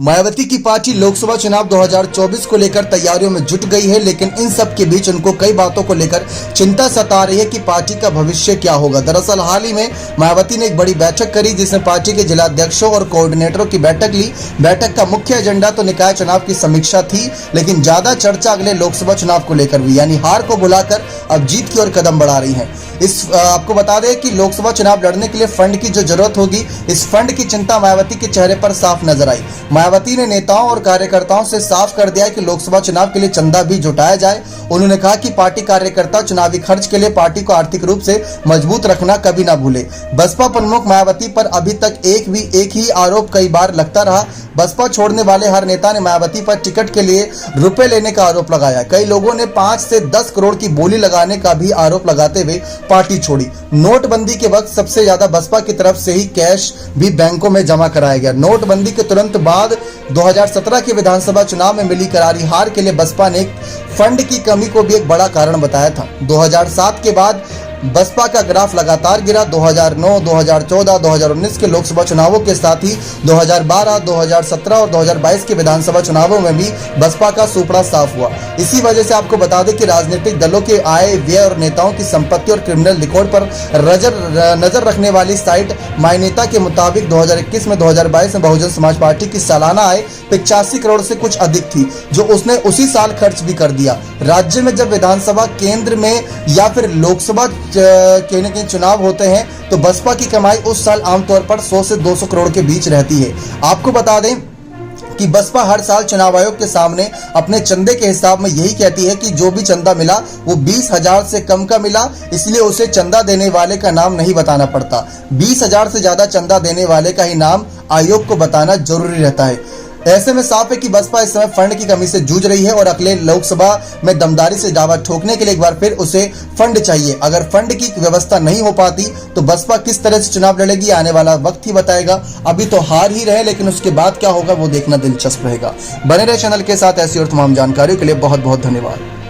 मायावती की पार्टी लोकसभा चुनाव 2024 को लेकर तैयारियों में जुट गई है, लेकिन इन सब के बीच उनको कई बातों को लेकर चिंता सता रही है कि पार्टी का भविष्य क्या होगा। दरअसल हाल ही में मायावती ने एक बड़ी बैठक करी, जिसमें पार्टी के जिलाध्यक्षों और कोऑर्डिनेटरों की बैठक ली। बैठक का मुख्य एजेंडा तो निकाय चुनाव की समीक्षा थी, लेकिन ज्यादा चर्चा अगले लोकसभा चुनाव को लेकर हुई, यानी हार को बुलाकर अब जीत की ओर कदम बढ़ा रही है। आपको बता दें कि लोकसभा चुनाव लड़ने के लिए फंड की जो जरूरत होगी, इस फंड की चिंता मायावती के चेहरे पर साफ नजर आई। मायावती ने नेताओं और कार्यकर्ताओं से साफ कर दिया कि लोकसभा चुनाव के लिए चंदा भी जुटाया जाए। उन्होंने कहा कि पार्टी कार्यकर्ता चुनावी खर्च के लिए पार्टी को आर्थिक रूप से मजबूत रखना कभी ना भूले। बसपा प्रमुख मायावती पर अभी तक एक ही आरोप कई बार लगता रहा। बसपा छोड़ने वाले हर नेता ने मायावती पर टिकट के लिए रुपए लेने का आरोप लगाया। कई लोगों ने 5 से 10 करोड़ की बोली लगाने का भी आरोप लगाते हुए पार्टी छोड़ी। नोटबंदी के वक्त सबसे ज्यादा बसपा की तरफ से ही कैश भी बैंकों में जमा कराया गया। नोटबंदी के तुरंत बाद 2017 के विधानसभा चुनाव में मिली करारी हार के लिए बसपा ने फंड की कमी को भी एक बड़ा कारण बताया था। 2007 के बाद बसपा का ग्राफ लगातार गिरा। 2009, 2014, 2019 के लोकसभा चुनावों के साथ ही 2012, 2017 और 2022 के विधानसभा चुनावों में भी बसपा का सुपड़ा साफ हुआ। इसी वजह से आपको बता दें कि राजनीतिक दलों के आय, व्यय और नेताओं की संपत्ति और क्रिमिनल रिकॉर्ड पर नजर रखने वाली साइट माय नेता के मुताबिक 2021 में 2022 में बहुजन समाज पार्टी की सालाना आय 85 करोड़ से कुछ अधिक थी, जो उसने उसी साल खर्च भी कर दिया। राज्य में जब विधानसभा केंद्र में या फिर लोकसभा के चुनाव होते हैं तो बसपा की कमाई उस साल आमतौर पर 100 से 200 करोड़ के बीच रहती है। आपको बता दें कि बसपा हर साल चुनाव आयोग के सामने अपने चंदे के हिसाब में यही कहती है कि जो भी चंदा मिला वो 20,000 से कम का मिला, इसलिए उसे चंदा देने वाले का नाम नहीं बताना पड़ता। 20,000 से ज्यादा चंदा देने वाले का ही नाम आयोग को बताना जरूरी रहता है। ऐसे में साफ है कि बसपा इस समय फंड की कमी से जूझ रही है और अगले लोकसभा में दमदारी से दावा ठोकने के लिए एक बार फिर उसे फंड चाहिए। अगर फंड की व्यवस्था नहीं हो पाती तो बसपा किस तरह से चुनाव लड़ेगी, आने वाला वक्त ही बताएगा। अभी तो हार ही रहे, लेकिन उसके बाद क्या होगा वो देखना दिलचस्प रहेगा। बने रहे चैनल के साथ, ऐसी और तमाम जानकारियों के लिए बहुत बहुत धन्यवाद।